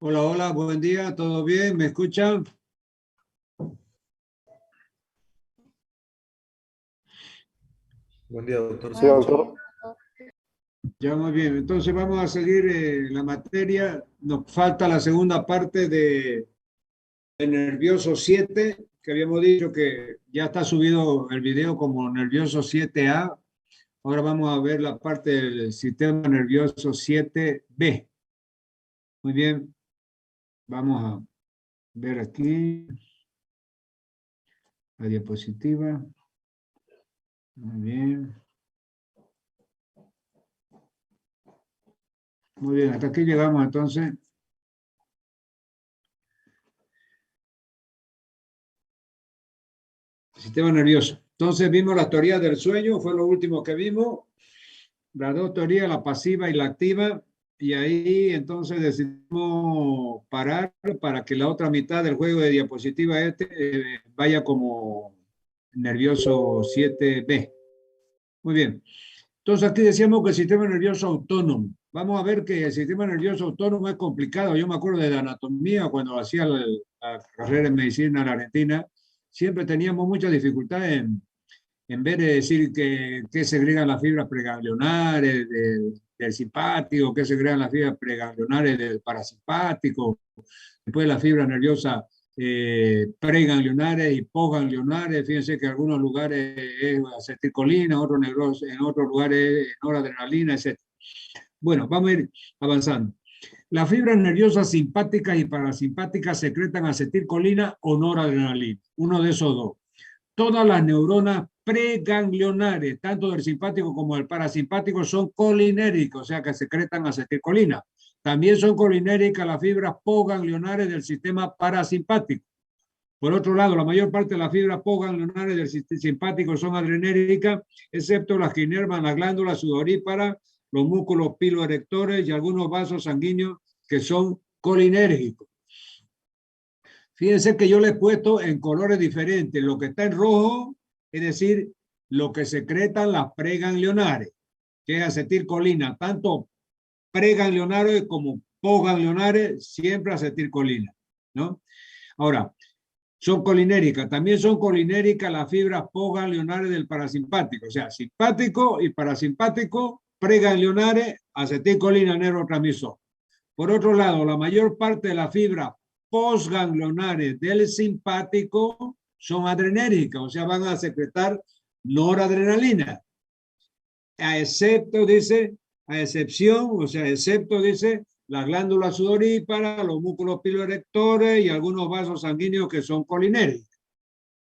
Hola, hola, buen día, ¿todo bien? ¿Me escuchan? Buen día, doctor. Sí, ¿Se escucha? doctor. Ya muy bien, entonces vamos a seguir la materia. Nos falta la segunda parte de Nervioso 7, que habíamos dicho que ya está subido el video como Nervioso 7A. Ahora vamos a ver la parte del sistema nervioso 7B. Muy bien, vamos a ver aquí la diapositiva. Muy bien. Muy bien, hasta aquí llegamos entonces. Sistema nervioso. Entonces vimos la teoría del sueño, fue lo último que vimos. Las dos teorías, la pasiva y la activa. Y ahí entonces decidimos parar para que la otra mitad del juego de diapositiva vaya como nervioso 7B. Muy bien. Entonces aquí decíamos que el sistema nervioso autónomo. Vamos a ver que el sistema nervioso autónomo es complicado. Yo me acuerdo de la anatomía cuando hacía la carrera en medicina en la Argentina. Siempre teníamos mucha dificultad en vez de decir que segregan las fibras preganglionares del simpático, que segregan las fibras preganglionares del parasimpático, después las fibras nerviosas preganglionares y postganglionares. Fíjense que en algunos lugares es acetilcolina, en otros lugares es noradrenalina, etc. Bueno, vamos a ir avanzando. Las fibras nerviosas simpáticas y parasimpáticas secretan acetilcolina o noradrenalina, uno de esos dos. Todas las neuronas preganglionares, tanto del simpático como del parasimpático, son colinéricas, o sea que secretan acetilcolina. También son colinéricas las fibras postganglionares del sistema parasimpático. Por otro lado, la mayor parte de las fibras postganglionares del sistema simpático son adrenéricas, excepto las que inervan las glándulas sudoríparas, los músculos piloerectores y algunos vasos sanguíneos que son colinérgicos. Fíjense que yo le he puesto en colores diferentes. Lo que está en rojo, es decir, lo que secretan las preganglionares, que es acetilcolina, tanto preganglionares como postganglionares, siempre acetilcolina, ¿no? Ahora, son colinéricas. También son colinéricas las fibras postganglionares del parasimpático, o sea, simpático y parasimpático, preganglionares, acetilcolina, neurotransmisor. Por otro lado, la mayor parte de las fibras postganglionares del simpático son adrenérgicas, o sea, van a secretar noradrenalina, a excepción, o sea, excepto, dice, las glándulas sudoríparas, los músculos piloerectores y algunos vasos sanguíneos que son colinérgicos.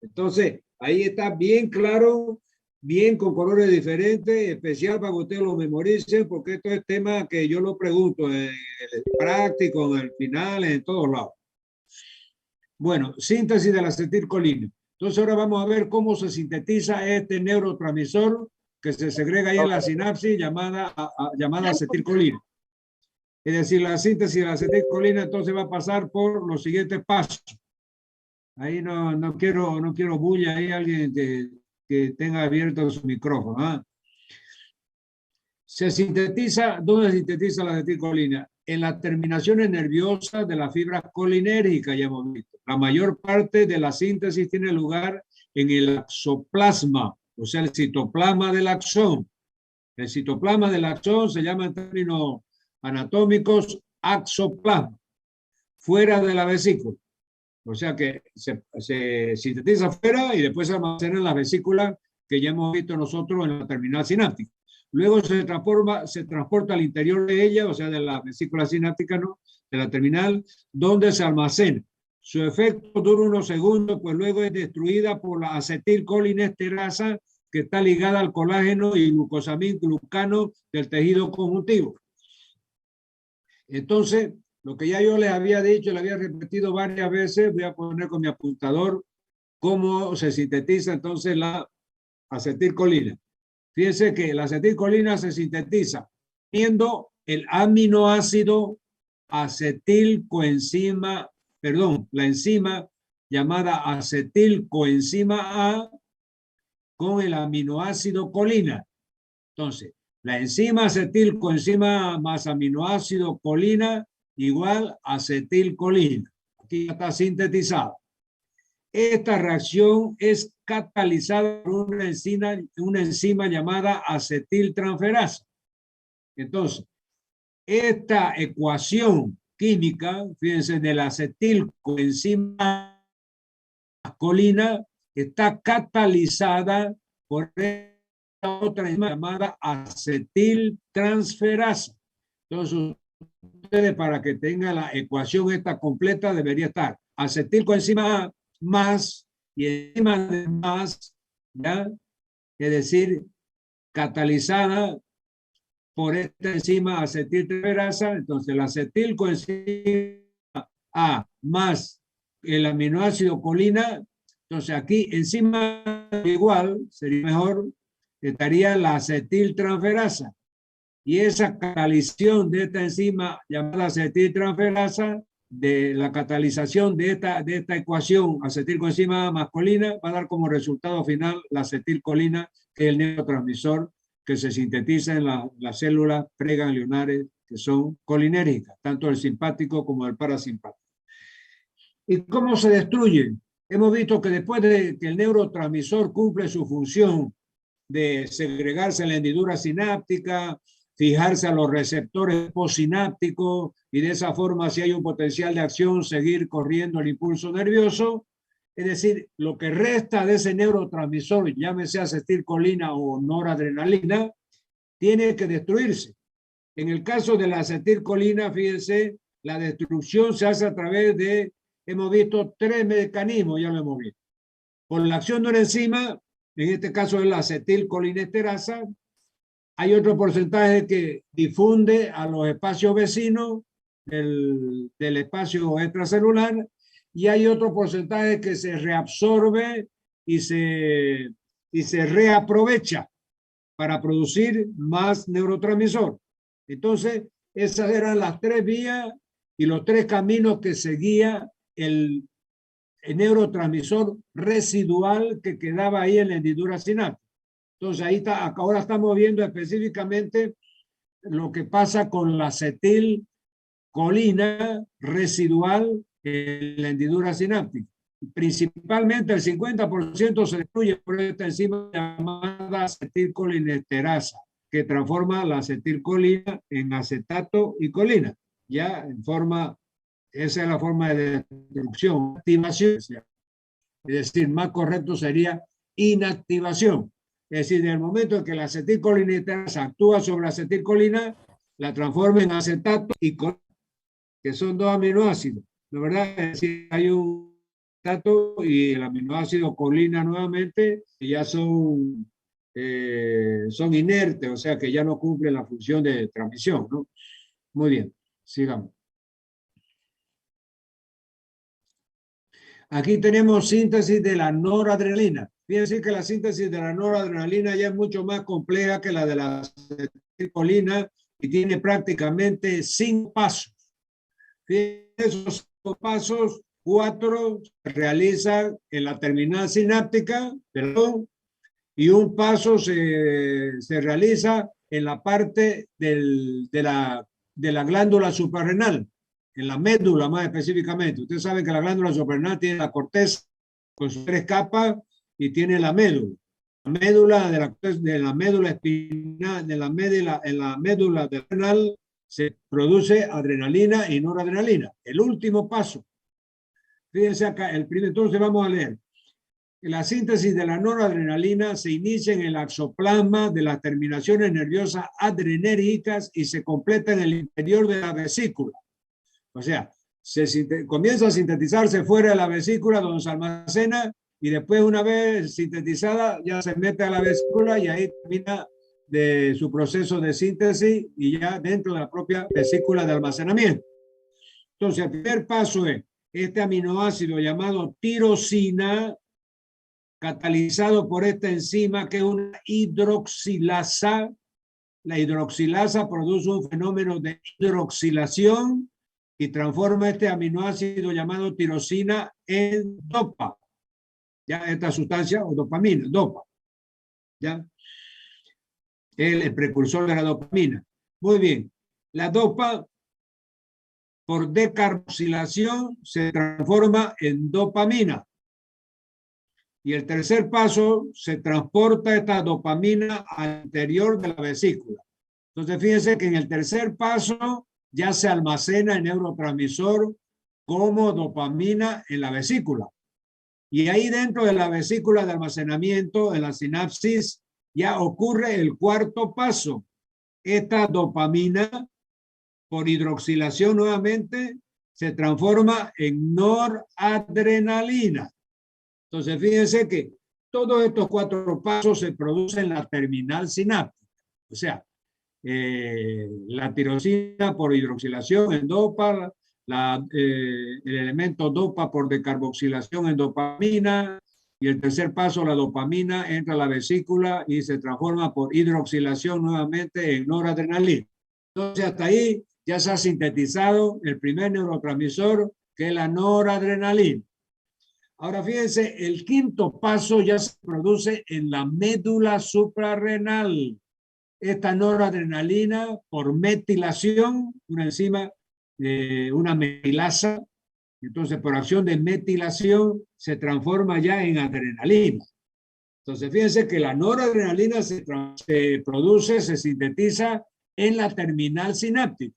Entonces, ahí está bien claro, bien con colores diferentes, especial para que ustedes lo memoricen, porque esto es tema que yo lo pregunto en el práctico, en el final, en todos lados. Bueno, síntesis de la acetilcolina. Entonces ahora vamos a ver cómo se sintetiza este neurotransmisor que se segrega ahí en la sinapsis llamada acetilcolina. Es decir, la síntesis de la acetilcolina entonces va a pasar por los siguientes pasos. Ahí no quiero bulla, ahí alguien que tenga abierto su micrófono. ¿Ah? ¿Dónde se sintetiza la acetilcolina? En las terminaciones nerviosas de la fibra colinérgica, ya hemos visto. La mayor parte de la síntesis tiene lugar en el axoplasma, o sea, el citoplasma del axón. El citoplasma del axón se llama en términos anatómicos axoplasma, fuera de la vesícula. O sea que se sintetiza fuera y después se almacena en la vesícula que ya hemos visto nosotros en la terminal sináptica. Luego se transporta al interior de ella, o sea, de la vesícula sináptica, ¿no? De la terminal, donde se almacena. Su efecto dura unos segundos, pues luego es destruida por la acetilcolinesterasa que está ligada al colágeno y glucosamido-glucano del tejido conjuntivo. Entonces, lo que ya yo les había dicho, le había repetido varias veces, voy a poner con mi apuntador cómo se sintetiza entonces la acetilcolina. Fíjense que la acetilcolina se sintetiza teniendo el aminoácido acetilcoenzima, la enzima llamada acetilcoenzima A con el aminoácido colina. Entonces, la enzima acetilcoenzima A más aminoácido colina igual acetilcolina. Aquí ya está sintetizada. Esta reacción es catalizada por una enzima llamada acetiltransferasa. Entonces, esta ecuación química, fíjense, del acetilcoenzima masculina está catalizada por esta otra enzima llamada acetiltransferasa. Entonces, ustedes, para que tengan la ecuación esta completa, debería estar acetilcoenzima A más y enzima de más, ¿ya? Es decir, catalizada por esta enzima acetiltransferasa. Entonces, la acetilcoenzima A más el aminoácido colina. Entonces, aquí encima igual, sería mejor, estaría la acetiltransferasa. Y esa catalización de esta enzima llamada acetiltransferasa, de la catalización de esta ecuación acetilcoenzima masculina, va a dar como resultado final la acetilcolina, que es el neurotransmisor que se sintetiza en las células preganglionares, que son colinérgicas, tanto el simpático como el parasimpático. ¿Y cómo se destruyen? Hemos visto que después de que el neurotransmisor cumple su función de segregarse en la hendidura sináptica, fijarse a los receptores postsinápticos y de esa forma, si hay un potencial de acción, seguir corriendo el impulso nervioso. Es decir, lo que resta de ese neurotransmisor, llámese acetilcolina o noradrenalina, tiene que destruirse. En el caso de la acetilcolina, fíjense, la destrucción se hace a través de, hemos visto 3 mecanismos, ya lo hemos visto. Por la acción de una enzima, en este caso es la acetilcolinesterasa. Hay otro porcentaje que difunde a los espacios vecinos del espacio extracelular, y hay otro porcentaje que se reabsorbe y se reaprovecha para producir más neurotransmisor. Entonces, esas eran las 3 vías y los 3 caminos que seguía el neurotransmisor residual que quedaba ahí en la hendidura sináptica. Entonces, ahí está, ahora estamos viendo específicamente lo que pasa con la acetilcolina residual en la hendidura sináptica. Principalmente el 50% se destruye por esta enzima llamada acetilcolinesterasa, que transforma la acetilcolina en acetato y colina, ya en forma, esa es la forma de destrucción, activación, es decir, más correcto sería inactivación. Es decir, en el momento en que la acetilcolinesterasa actúa sobre la acetilcolina, la transforma en acetato y colina, que son 2 aminoácidos, ¿no es verdad? Es decir, hay un acetato y el aminoácido colina nuevamente, que ya son inertes, o sea que ya no cumplen la función de transmisión, ¿no? Muy bien, sigamos. Aquí tenemos síntesis de la noradrenalina. Fíjense que la síntesis de la noradrenalina ya es mucho más compleja que la de la acetilcolina y tiene prácticamente 5 pasos. Fíjense, esos 5 pasos, 4 se realizan en la terminal sináptica, perdón, y un paso se realiza en la parte de la glándula suprarrenal, en la médula más específicamente. Ustedes saben que la glándula suprarrenal tiene la corteza con sus 3 capas y tiene la médula. La médula de la médula espinal, en la médula renal se produce adrenalina y noradrenalina. El último paso. Fíjense acá, entonces vamos a leer. La síntesis de la noradrenalina se inicia en el axoplasma de las terminaciones nerviosas adrenérgicas y se completa en el interior de la vesícula. O sea, comienza a sintetizarse fuera de la vesícula donde se almacena y después, una vez sintetizada, ya se mete a la vesícula y ahí termina de su proceso de síntesis y ya dentro de la propia vesícula de almacenamiento. Entonces, el primer paso es este aminoácido llamado tirosina, catalizado por esta enzima que es una hidroxilasa. La hidroxilasa produce un fenómeno de hidroxilación y transforma este aminoácido llamado tirosina en dopa. Ya esta sustancia, o dopamina, dopa. Ya. El precursor de la dopamina. Muy bien. La dopa por decarboxilación se transforma en dopamina. Y el tercer paso, se transporta esta dopamina al interior de la vesícula. Entonces, fíjense que en el tercer paso ya se almacena el neurotransmisor como dopamina en la vesícula. Y ahí dentro de la vesícula de almacenamiento, en la sinapsis, ya ocurre el cuarto paso. Esta dopamina, por hidroxilación nuevamente, se transforma en noradrenalina. Entonces, fíjense que todos estos cuatro pasos se producen en la terminal sináptica. O sea, la tirosina por hidroxilación en dopa, el elemento dopa por decarboxilación en dopamina, y el tercer paso, la dopamina entra a la vesícula y se transforma por hidroxilación nuevamente en noradrenalina. Entonces, hasta ahí ya se ha sintetizado el primer neurotransmisor, que es la noradrenalina. Ahora fíjense, el quinto paso ya se produce en la médula suprarrenal. Esta noradrenalina, por metilación, una enzima, una metilasa, entonces por acción de metilación se transforma ya en adrenalina. Entonces fíjense que la noradrenalina se produce, se sintetiza en la terminal sináptica.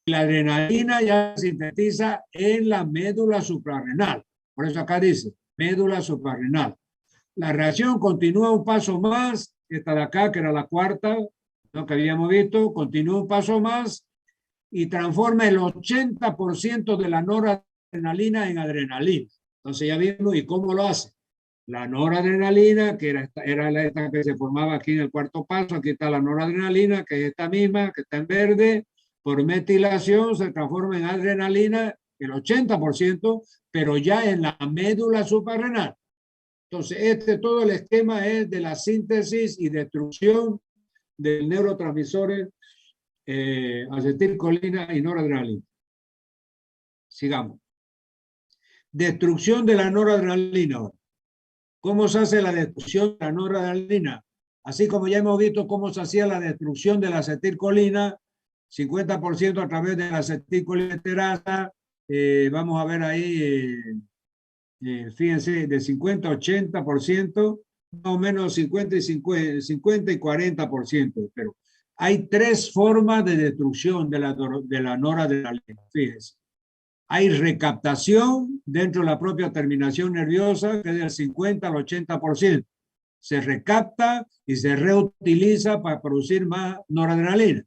La adrenalina ya se sintetiza en la médula suprarrenal. Por eso acá dice médula suprarrenal. La reacción continúa un paso más, esta de acá, que era la cuarta, lo que habíamos visto, continúa un paso más y transforma el 80% de la noradrenalina en adrenalina. Entonces ya vimos, ¿y cómo lo hace? La noradrenalina, que era esta que se formaba aquí en el cuarto paso, aquí está la noradrenalina, que es esta misma, que está en verde, por metilación se transforma en adrenalina, el 80%, pero ya en la médula suprarrenal. Entonces, todo el esquema es de la síntesis y destrucción de neurotransmisores acetilcolina y noradrenalina. Sigamos. Destrucción de la noradrenalina. ¿Cómo se hace la destrucción de la noradrenalina? Así como ya hemos visto cómo se hacía la destrucción de la acetilcolina, 50% a través de la acetilcolinesterasa, vamos a ver ahí, fíjense, de 50 a 80%, más o menos 50 y 40%, pero hay tres formas de destrucción de la noradrenalina, fíjense. Hay recaptación dentro de la propia terminación nerviosa, que es del 50 al 80%. Se recapta y se reutiliza para producir más noradrenalina.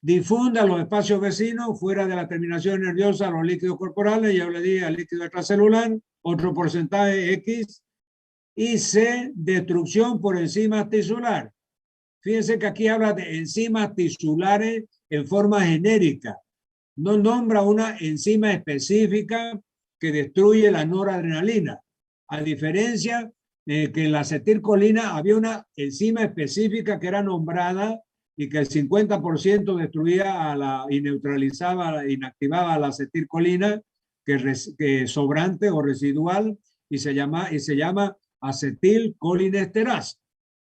Difunde a los espacios vecinos fuera de la terminación nerviosa los líquidos corporales, ya le dije al líquido extracelular, otro porcentaje X, y C, destrucción por enzimas tisulares. Fíjense que aquí habla de enzimas tisulares en forma genérica. No nombra una enzima específica que destruye la noradrenalina. A diferencia de que en la acetilcolina había una enzima específica que era nombrada y que el 50% destruía y neutralizaba, inactivaba la acetilcolina, que es sobrante o residual, y se llama acetilcolinesterasa.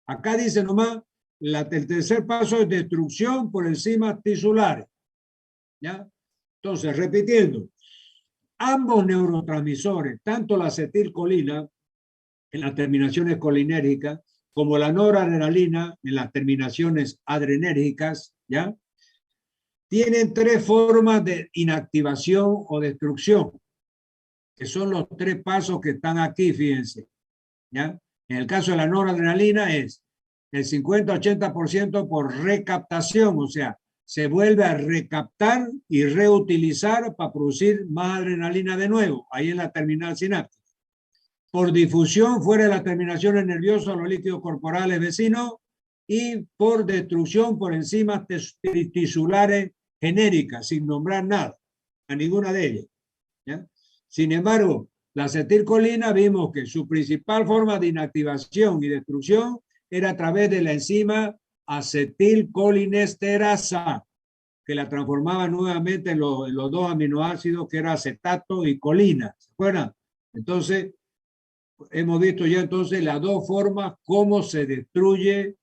Acá dice nomás, el tercer paso es destrucción por enzimas tisulares. ¿Ya? Entonces, repitiendo, ambos neurotransmisores, tanto la acetilcolina en las terminaciones colinérgicas como la noradrenalina en las terminaciones adrenérgicas, ¿ya? Tienen tres formas de inactivación o destrucción, que son los tres pasos que están aquí, fíjense, ¿ya? En el caso de la noradrenalina es el 50-80% por recaptación, o sea, se vuelve a recaptar y reutilizar para producir más adrenalina de nuevo, ahí en la terminal sináptica. Por difusión fuera de las terminaciones nerviosas a los líquidos corporales vecinos y por destrucción por enzimas tisulares genéricas, sin nombrar nada, a ninguna de ellas. ¿Ya? Sin embargo, la acetilcolina vimos que su principal forma de inactivación y destrucción era a través de la enzima acetilcolinesterasa, que la transformaba nuevamente en los dos aminoácidos que era acetato y colina. ¿Se acuerdan? Entonces, hemos visto ya entonces las dos formas cómo se destruye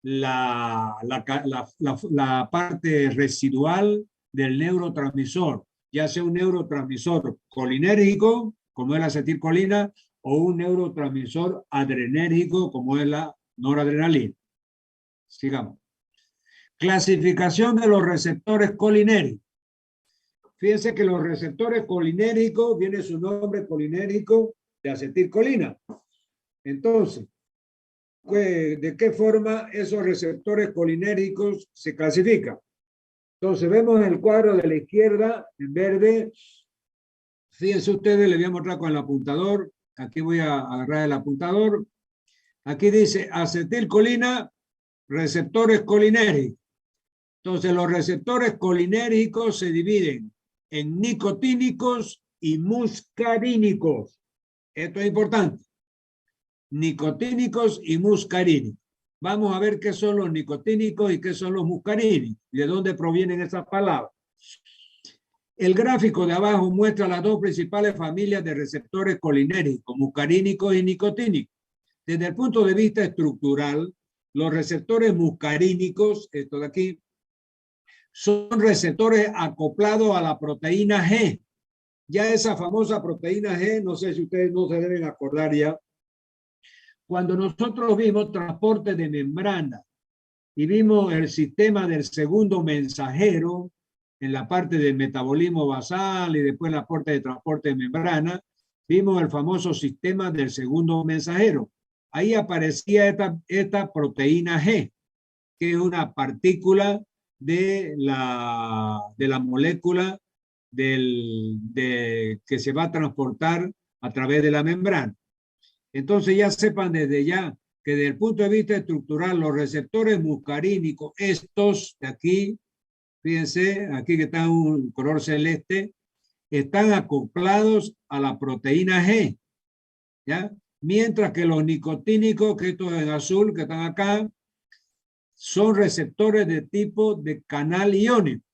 la parte residual del neurotransmisor, ya sea un neurotransmisor colinérgico, como es la acetilcolina, o un neurotransmisor adrenérgico, como es la noradrenalina. Sigamos. Clasificación de los receptores colinérgicos. Fíjense que los receptores colinérgicos, viene su nombre colinérgico de acetilcolina. Entonces, ¿de qué forma esos receptores colinérgicos se clasifican? Entonces, vemos el cuadro de la izquierda en verde. Fíjense ustedes, le voy a mostrar con el apuntador. Aquí voy a agarrar el apuntador. Aquí dice acetilcolina, receptores colinérgicos. Entonces, los receptores colinérgicos se dividen en nicotínicos y muscarínicos. Esto es importante. Nicotínicos y muscarínicos. Vamos a ver qué son los nicotínicos y qué son los muscarínicos y de dónde provienen esas palabras. El gráfico de abajo muestra las dos principales familias de receptores colinérgicos, muscarínicos y nicotínicos. Desde el punto de vista estructural, los receptores muscarínicos, esto de aquí, son receptores acoplados a la proteína G. Ya esa famosa proteína G, no sé si ustedes no se deben acordar ya, cuando nosotros vimos transporte de membrana y vimos el sistema del segundo mensajero en la parte del metabolismo basal y después la parte de transporte de membrana, vimos el famoso sistema del segundo mensajero. Ahí aparecía esta proteína G, que es una partícula de la molécula que se va a transportar a través de la membrana. Entonces ya sepan desde ya que desde el punto de vista estructural, los receptores muscarínicos, estos de aquí, fíjense, aquí que está un color celeste, están acoplados a la proteína G, ¿ya? Mientras que los nicotínicos, que estos en azul, que están acá, son receptores de tipo de canal iónico.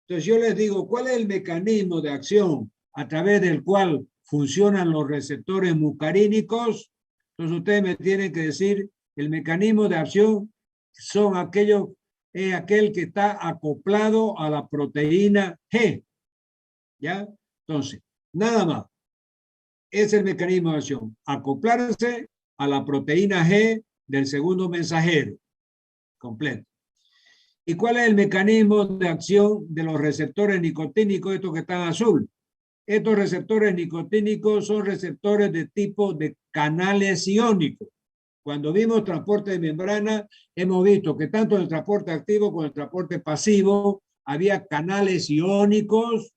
Entonces yo les digo, ¿cuál es el mecanismo de acción a través del cual funcionan los receptores muscarínicos? Entonces ustedes me tienen que decir, el mecanismo de acción son aquellos, es aquel que está acoplado a la proteína G. ¿Ya? Entonces, nada más. Es el mecanismo de acción. Acoplarse a la proteína G del segundo mensajero. Completo. ¿Y cuál es el mecanismo de acción de los receptores nicotínicos, estos que están azul? Estos receptores nicotínicos son receptores de tipo de canales iónicos. Cuando vimos transporte de membrana, hemos visto que tanto en el transporte activo como en el transporte pasivo había canales iónicos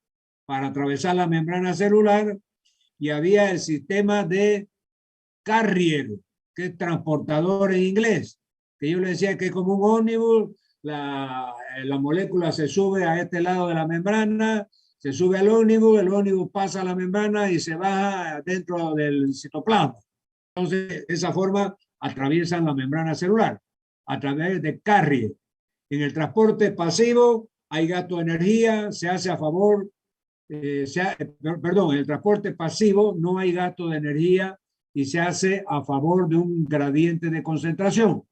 para atravesar la membrana celular y había el sistema de carrier, que es transportador en inglés, que yo le decía que es como un ómnibus, la molécula se sube a este lado de la membrana, se sube al ómnibus, el ómnibus pasa a la membrana y se baja dentro del citoplasma. Entonces, de esa forma atraviesan la membrana celular a través de carrier. En el transporte pasivo hay gasto de energía, se hace a favor, perdón, en el transporte pasivo no hay gasto de energía y se hace a favor de un gradiente de concentración.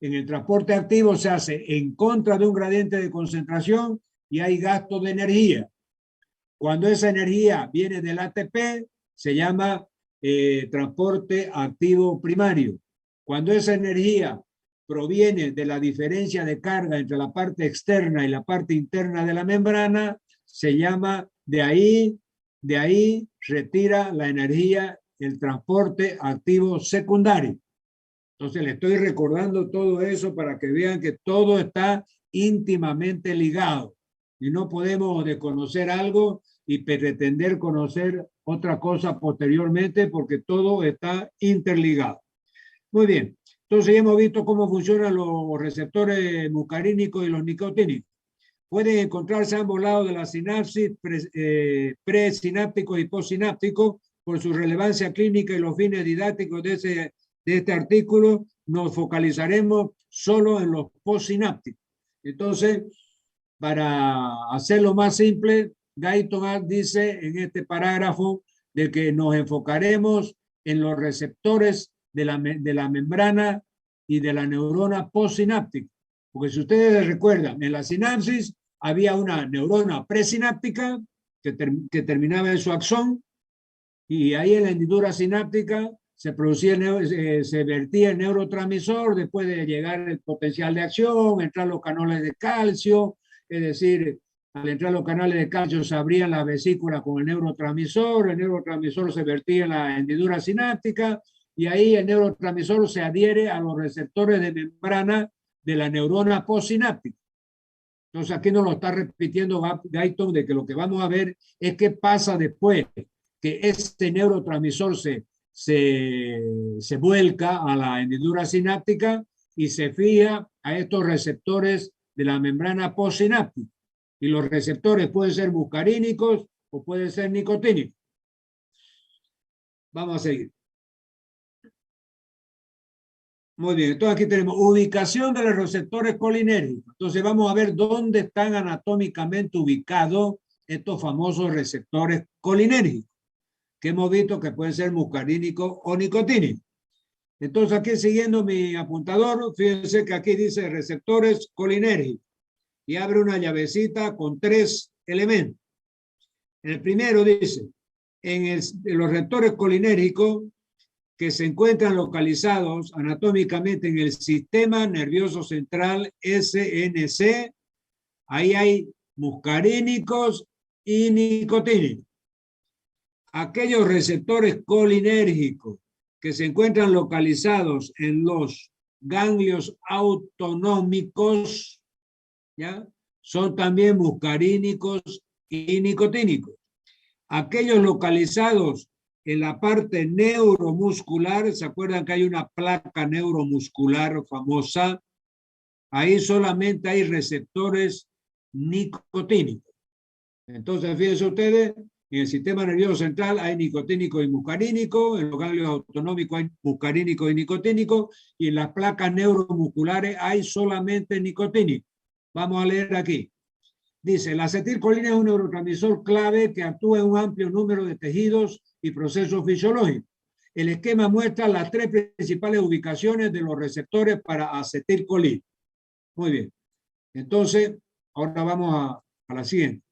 En el transporte activo se hace en contra de un gradiente de concentración y hay gasto de energía. Cuando esa energía viene del ATP, se llama transporte activo primario. Cuando esa energía proviene de la diferencia de carga entre la parte externa y la parte interna de la membrana, se llama de ahí retira la energía el transporte activo secundario. Entonces le estoy recordando todo eso para que vean que todo está íntimamente ligado y no podemos desconocer algo y pretender conocer otra cosa posteriormente porque todo está interligado. Muy bien, entonces ya hemos visto cómo funcionan los receptores muscarínicos y los nicotínicos. Pueden encontrarse a ambos lados de la sinapsis, presinápticos y postsinápticos. Por su relevancia clínica y los fines didácticos de este artículo, nos focalizaremos solo en los postsinápticos. Entonces, para hacerlo más simple, Guyton dice en este parágrafo de que nos enfocaremos en los receptores de la membrana y de la neurona postsináptica. Porque si ustedes recuerdan, en la sinapsis había una neurona presináptica que terminaba en su axón, y ahí en la hendidura sináptica se producía, se vertía el neurotransmisor después de llegar el potencial de acción, entrar los canales de calcio, es decir, al entrar los canales de calcio se abrían las vesículas con el neurotransmisor se vertía en la hendidura sináptica, y ahí el neurotransmisor se adhiere a los receptores de membrana de la neurona postsináptica. Entonces aquí nos lo está repitiendo Guyton, de que lo que vamos a ver es qué pasa después que este neurotransmisor se vuelca a la hendidura sináptica y se fija a estos receptores de la membrana postsináptica. Y los receptores pueden ser muscarínicos o pueden ser nicotínicos. Vamos a seguir. Muy bien, entonces aquí tenemos ubicación de los receptores colinérgicos. Entonces vamos a ver dónde están anatómicamente ubicados estos famosos receptores colinérgicos, que hemos visto que pueden ser muscarínicos o nicotínicos. Entonces aquí siguiendo mi apuntador, fíjense que aquí dice receptores colinérgicos y abre una llavecita con 3 elementos. El primero dice, en los receptores colinérgicos que se encuentran localizados anatómicamente en el sistema nervioso central SNC, ahí hay muscarínicos y nicotínicos. Aquellos receptores colinérgicos que se encuentran localizados en los ganglios autonómicos, ¿ya?, son también muscarínicos y nicotínicos. Aquellos localizados en la parte neuromuscular, ¿se acuerdan que hay una placa neuromuscular famosa? Ahí solamente hay receptores nicotínicos. Entonces, fíjense ustedes, en el sistema nervioso central hay nicotínico y muscarínico, en los ganglios autonómicos hay muscarínico y nicotínico, y en las placas neuromusculares hay solamente nicotínico. Vamos a leer aquí. Dice, la acetilcolina es un neurotransmisor clave que actúa en un amplio número de tejidos y procesos fisiológicos. El esquema muestra las 3 principales ubicaciones de los receptores para acetilcolina. Muy bien. Entonces, ahora vamos a la siguiente.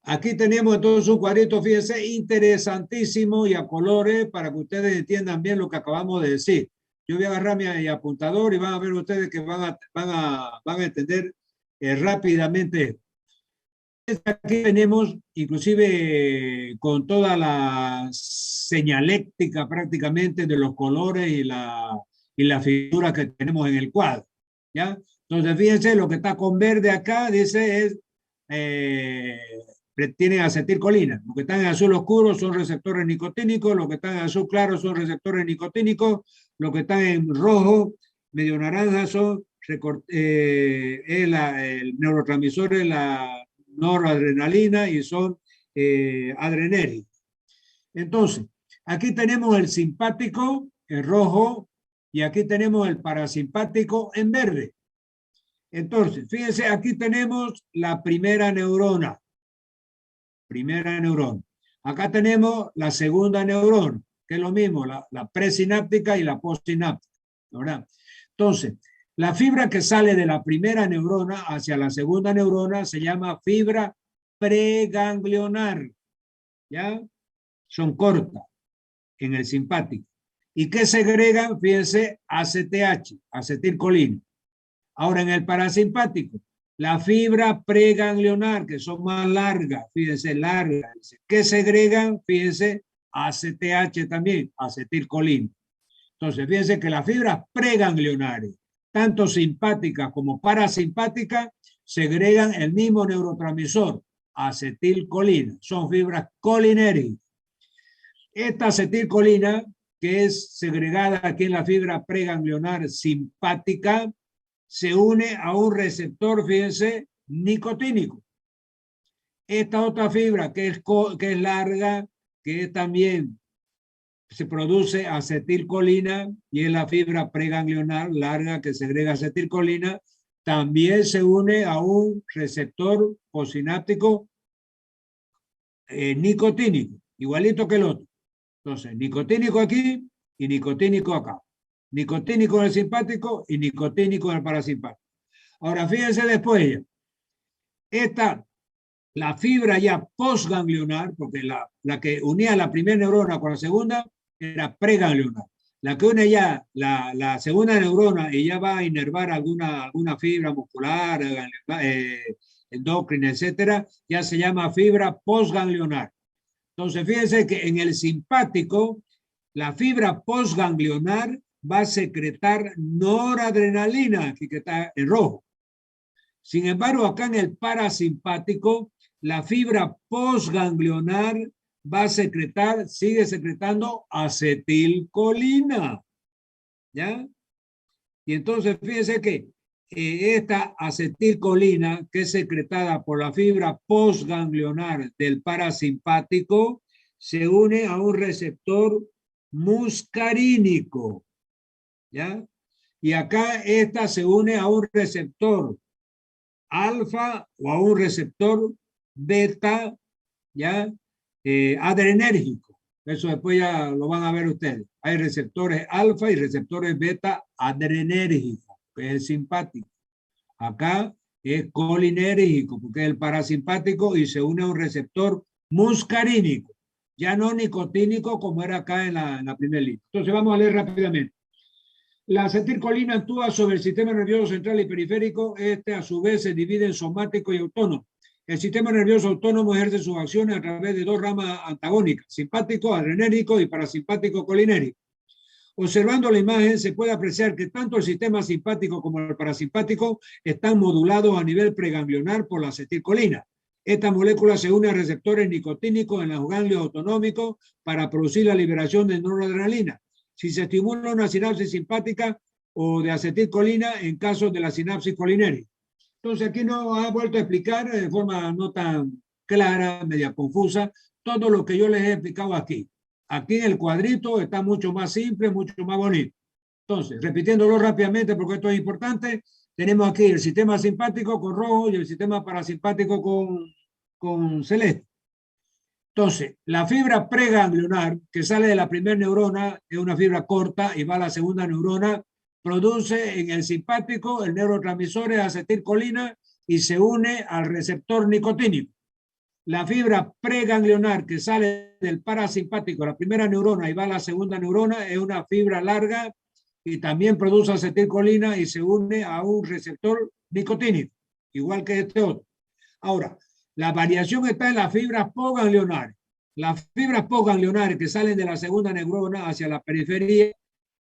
Aquí tenemos entonces un cuadrito, fíjense, interesantísimo y a colores para que ustedes entiendan bien lo que acabamos de decir. Yo voy a agarrar mi apuntador y van a ver ustedes que van a entender rápidamente. Aquí tenemos, inclusive con toda la señaléctica prácticamente de los colores y la figura que tenemos en el cuadro, ¿ya? Entonces, fíjense, lo que está con verde acá, dice, es, tienen acetilcolina. Lo que están en azul oscuro son receptores nicotínicos, lo que están en azul claro son receptores nicotínicos, lo que están en rojo, medio naranja, son el neurotransmisor es la noradrenalina y son adrenérgicos. Entonces, aquí tenemos el simpático en rojo y aquí tenemos el parasimpático en verde. Entonces, fíjense, aquí tenemos la primera neurona. Acá tenemos la segunda neurona, que es lo mismo, la presináptica y la postsináptica, ¿verdad? Entonces, la fibra que sale de la primera neurona hacia la segunda neurona se llama fibra preganglionar, ¿ya? Son cortas en el simpático. ¿Y qué segregan? Fíjense, ACTH, acetilcolina. Ahora, en el parasimpático, la fibra preganglionar, que son más largas, fíjense, largas. ¿Qué segregan? Fíjense, ACTH también, acetilcolina. Entonces, fíjense que las fibras preganglionares, tanto simpáticas como parasimpáticas, segregan el mismo neurotransmisor, acetilcolina. Son fibras colinérgicas. Esta acetilcolina, que es segregada aquí en la fibra preganglionar simpática, se une a un receptor, fíjense, nicotínico. Esta otra fibra que es larga, que también se produce acetilcolina y es la fibra preganglionar larga que segrega acetilcolina, también se une a un receptor postsináptico nicotínico, igualito que el otro. Entonces, nicotínico aquí y nicotínico acá. Nicotínico en el simpático y nicotínico en el parasimpático. Ahora, fíjense después ya. La fibra ya postganglionar, porque la que unía la primera neurona con la segunda era preganglionar. La que une ya la segunda neurona y ya va a inervar alguna fibra muscular, endocrina, etcétera, ya se llama fibra postganglionar. Entonces, fíjense que en el simpático, la fibra postganglionar va a secretar noradrenalina, aquí que está en rojo. Sin embargo, acá en el parasimpático, la fibra postganglionar va a secretar, sigue secretando acetilcolina. ¿Ya? Y entonces fíjense que esta acetilcolina, que es secretada por la fibra postganglionar del parasimpático, se une a un receptor muscarínico. ¿Ya? Y acá esta se une a un receptor alfa o a un receptor beta, ¿ya? Adrenérgico. Eso después ya lo van a ver ustedes. Hay receptores alfa y receptores beta adrenérgicos, que es el simpático. Acá es colinérgico, porque es el parasimpático y se une a un receptor muscarínico, ya no nicotínico como era acá en la primera línea. Entonces vamos a leer rápidamente. La acetilcolina actúa sobre el sistema nervioso central y periférico. Este, a su vez, se divide en somático y autónomo. El sistema nervioso autónomo ejerce sus acciones a través de dos ramas antagónicas, simpático, adrenérgico y parasimpático colinérico. Observando la imagen, se puede apreciar que tanto el sistema simpático como el parasimpático están modulados a nivel preganglionar por la acetilcolina. Esta molécula se une a receptores nicotínicos en los ganglios autonómicos para producir la liberación de noradrenalina. Si se estimula una sinapsis simpática o de acetilcolina en caso de la sinapsis colinérica. Entonces aquí nos ha vuelto a explicar de forma no tan clara, media confusa, todo lo que yo les he explicado aquí. Aquí en el cuadrito está mucho más simple, mucho más bonito. Entonces, repitiéndolo rápidamente porque esto es importante, tenemos aquí el sistema simpático con rojo y el sistema parasimpático con celeste. Entonces, la fibra preganglionar que sale de la primera neurona es una fibra corta y va a la segunda neurona, produce en el simpático el neurotransmisor acetilcolina y se une al receptor nicotínico. La fibra preganglionar que sale del parasimpático, la primera neurona y va a la segunda neurona, es una fibra larga y también produce acetilcolina y se une a un receptor nicotínico, igual que este otro. Ahora, la variación está en las fibras postganglionares. Las fibras postganglionares que salen de la segunda neurona hacia la periferia,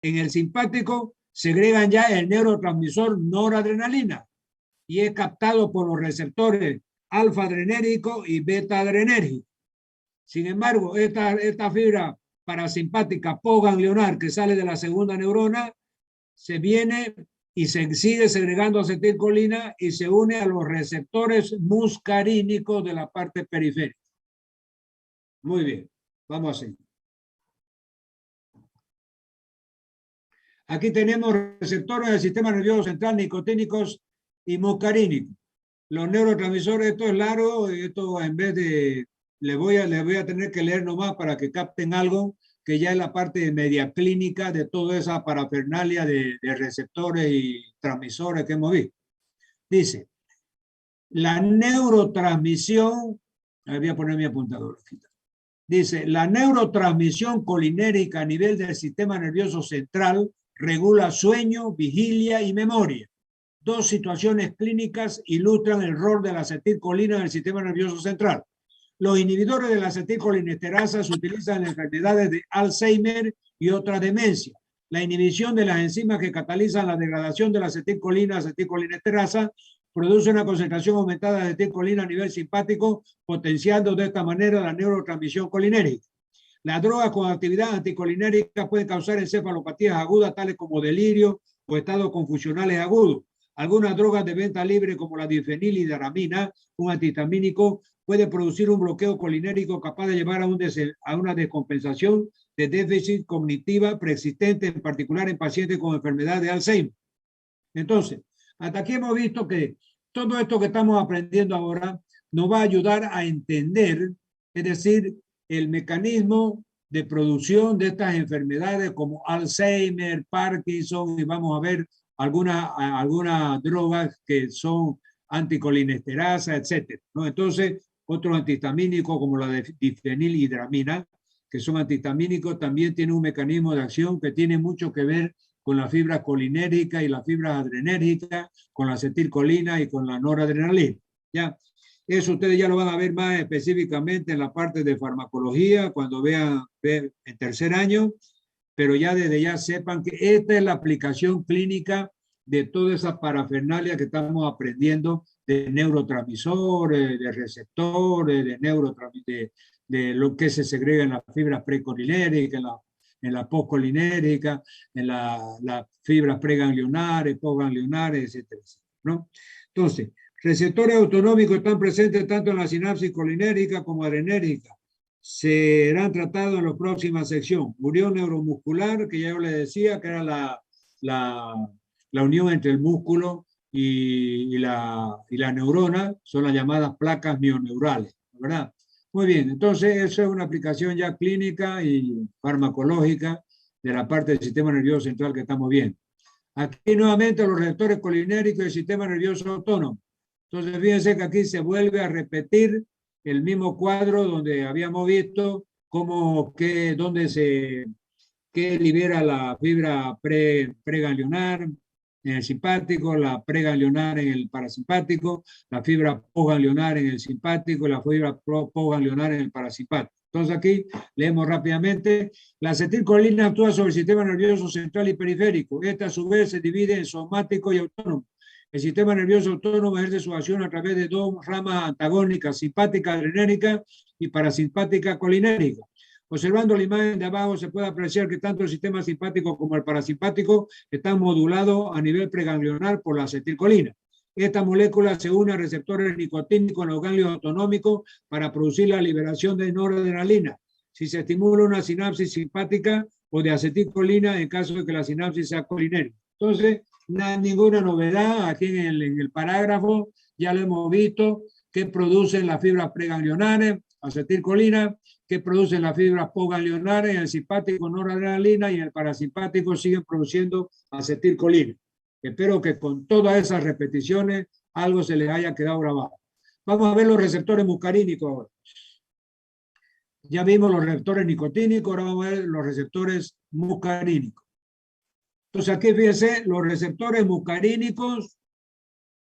en el simpático, segregan ya el neurotransmisor noradrenalina y es captado por los receptores alfa adrenérgico y beta adrenérgico. Sin embargo, esta fibra parasimpática postganglionar que sale de la segunda neurona se viene y se sigue segregando acetilcolina y se une a los receptores muscarínicos de la parte periférica. Muy bien, vamos a seguir. Aquí tenemos receptores del sistema nervioso central nicotínicos y muscarínicos. Los neurotransmisores, esto es largo, esto en vez de, les voy a tener que leer nomás para que capten algo que ya es la parte media clínica de toda esa parafernalia de receptores y transmisores que hemos visto. Dice, la neurotransmisión, voy a poner mi apuntador aquí. Dice, la neurotransmisión colinérica a nivel del sistema nervioso central regula sueño, vigilia y memoria. Dos situaciones clínicas ilustran el rol de la acetilcolina en el sistema nervioso central. Los inhibidores de la acetilcolinesterasa se utilizan en enfermedades de Alzheimer y otras demencias. La inhibición de las enzimas que catalizan la degradación de la acetilcolinesterasa produce una concentración aumentada de acetilcolina a nivel simpático, potenciando de esta manera la neurotransmisión colinérica. Las drogas con actividad anticolinérica pueden causar encefalopatías agudas, tales como delirio o estados confusionales agudos. Algunas drogas de venta libre, como la difenilidaramina, un antihistamínico, puede producir un bloqueo colinérico capaz de llevar a una descompensación de déficit cognitiva preexistente, en particular en pacientes con enfermedad de Alzheimer. Entonces, hasta aquí hemos visto que todo esto que estamos aprendiendo ahora nos va a ayudar a entender, es decir, el mecanismo de producción de estas enfermedades como Alzheimer, Parkinson, y vamos a ver algunas drogas que son anticolinesterasa, etcétera, ¿no? Entonces, otros antihistamínicos como la de difenilhidramina, que son antihistamínicos, también tienen un mecanismo de acción que tiene mucho que ver con la fibra colinérgica y la fibra adrenérgica, con la acetilcolina y con la noradrenalina. ¿Ya? Eso ustedes ya lo van a ver más específicamente en la parte de farmacología, cuando vean en tercer año, pero ya desde ya sepan que esta es la aplicación clínica de toda esa parafernalia que estamos aprendiendo de neurotransmisores, de receptores, de lo que se segrega en las fibras precolinérgicas, en la postcolinérgica, en las fibras preganglionares, postganglionares, etcétera, ¿no? Entonces, receptores autonómicos están presentes tanto en la sinapsis colinérgica como adrenérgica. Serán tratados en la próxima sección. Unión neuromuscular, que ya yo les decía, que era la unión entre el músculo y la neurona, son las llamadas placas mioneurales, ¿verdad? Muy bien, entonces eso es una aplicación ya clínica y farmacológica de la parte del sistema nervioso central que estamos viendo. Aquí nuevamente los receptores colinérgicos del sistema nervioso autónomo. Entonces fíjense que aquí se vuelve a repetir el mismo cuadro donde habíamos visto qué libera la fibra preganglionar en el simpático, la preganglionar en el parasimpático, la fibra postganglionar en el simpático y la fibra postganglionar en el parasimpático. Entonces aquí leemos rápidamente. La acetilcolina actúa sobre el sistema nervioso central y periférico. Esta a su vez se divide en somático y autónomo. El sistema nervioso autónomo ejerce su acción a través de dos ramas antagónicas, simpática adrenérgica y parasimpática colinérgica. Observando la imagen de abajo se puede apreciar que tanto el sistema simpático como el parasimpático están modulados a nivel preganglionar por la acetilcolina. Esta molécula se une a receptores nicotínicos en los ganglios autonómicos para producir la liberación de noradrenalina. Si se estimula una sinapsis simpática o de acetilcolina en caso de que la sinapsis sea colinérgica. Entonces, ninguna novedad. Aquí en el parágrafo ya lo hemos visto que producen las fibras preganglionares, acetilcolina, que producen las fibras postganglionares, en el simpático noradrenalina y en el parasimpático siguen produciendo acetilcolina. Espero que con todas esas repeticiones algo se les haya quedado grabado. Vamos a ver los receptores muscarínicos ahora. Ya vimos los receptores nicotínicos, ahora vamos a ver los receptores muscarínicos. Entonces aquí fíjense, los receptores muscarínicos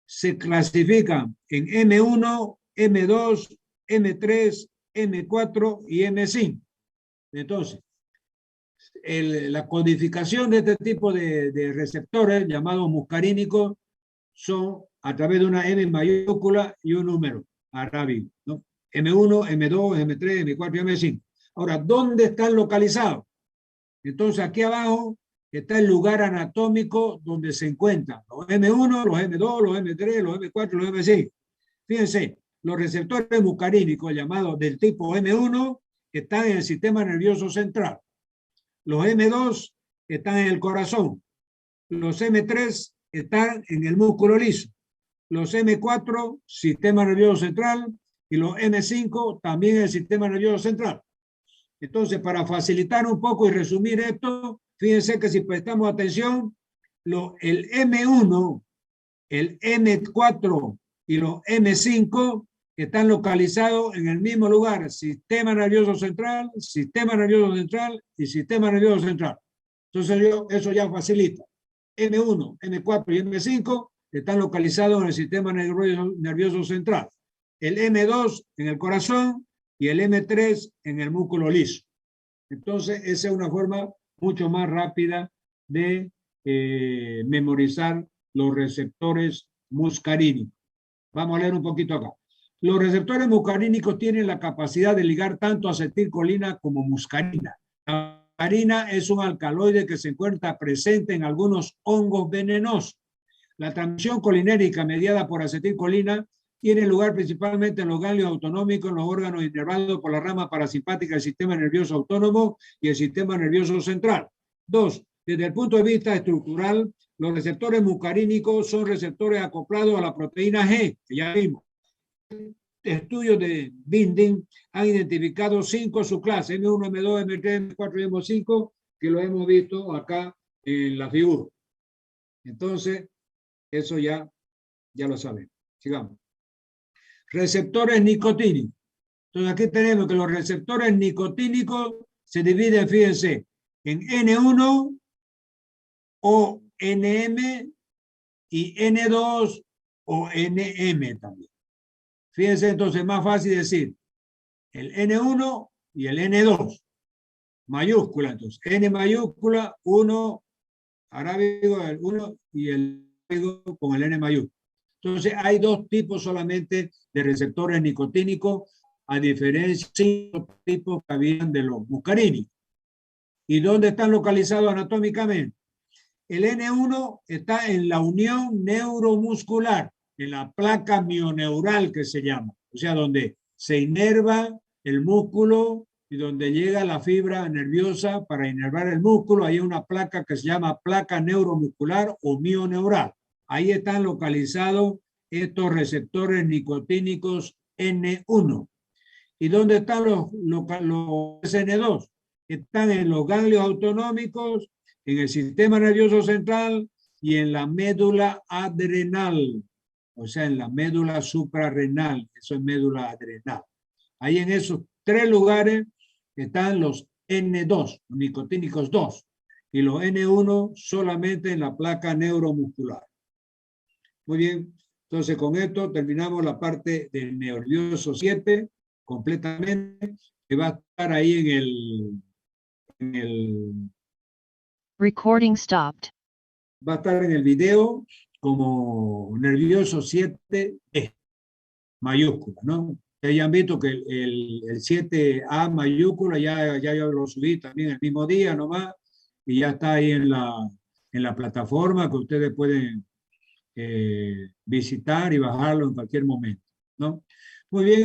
se clasifican en M1, M2, M3, M4 y M5. Entonces, la codificación de este tipo de receptores llamados muscarínicos son a través de una M mayúscula y un número arábigo, ¿no? M1, M2, M3, M4 y M5. Ahora, ¿dónde están localizados? Entonces, aquí abajo está el lugar anatómico donde se encuentran los M1, los M2, los M3, los M4, los M5. Fíjense, los receptores muscarínicos llamados del tipo M1 están en el sistema nervioso central. Los M2 están en el corazón. Los M3 están en el músculo liso. Los M4, sistema nervioso central, y los M5 también en el sistema nervioso central. Entonces, para facilitar un poco y resumir esto, fíjense que si prestamos atención, el M1, el M4 y los M5 están localizados en el mismo lugar, sistema nervioso central y sistema nervioso central. Entonces, eso ya facilita. M1, M4 y M5 están localizados en el sistema nervioso central. El M2 en el corazón y el M3 en el músculo liso. Entonces, esa es una forma mucho más rápida de memorizar los receptores muscarínicos. Vamos a leer un poquito acá. Los receptores muscarínicos tienen la capacidad de ligar tanto acetilcolina como muscarina. La muscarina es un alcaloide que se encuentra presente en algunos hongos venenosos. La transmisión colinérgica mediada por acetilcolina tiene lugar principalmente en los ganglios autonómicos, en los órganos inervados por la rama parasimpática del sistema nervioso autónomo y el sistema nervioso central. 2. Desde el punto de vista estructural, los receptores muscarínicos son receptores acoplados a la proteína G, que ya vimos. Estudios de binding han identificado 5 subclases, M1, M2, M3, M4 y M5, que lo hemos visto acá en la figura. Entonces, eso ya lo saben. Sigamos. Receptores nicotínicos. Entonces, aquí tenemos que los receptores nicotínicos se dividen, fíjense, en N1 o NM y N2 o NM también. Fíjense, entonces, más fácil decir el N1 y el N2. Mayúscula, entonces. N mayúscula, 1 arábigo, el 1 y el arábigo con el N mayúscula. Entonces, hay dos tipos solamente de receptores nicotínicos, a diferencia de los tipos que habían de los muscarínicos. ¿Y dónde están localizados anatómicamente? El N1 está en la unión neuromuscular, en la placa mioneural que se llama, o sea, donde se inerva el músculo y donde llega la fibra nerviosa para inervar el músculo. Hay una placa que se llama placa neuromuscular o mioneural. Ahí están localizados estos receptores nicotínicos N1. ¿Y dónde están los N2? Están en los ganglios autonómicos, en el sistema nervioso central y en la médula adrenal, o sea, en la médula suprarrenal. Eso es médula adrenal. Ahí en esos tres lugares están los N2, nicotínicos 2, y los N1 solamente en la placa neuromuscular. Muy bien, entonces con esto terminamos la parte del nervioso 7 completamente, que va a estar ahí en el Recording stopped. Va a estar en el video como nervioso 7 mayúscula, ¿no? Ya han visto que el 7A mayúscula ya yo lo subí también el mismo día nomás y ya está ahí en la plataforma que ustedes pueden visitar y bajarlo en cualquier momento, ¿no? Muy bien.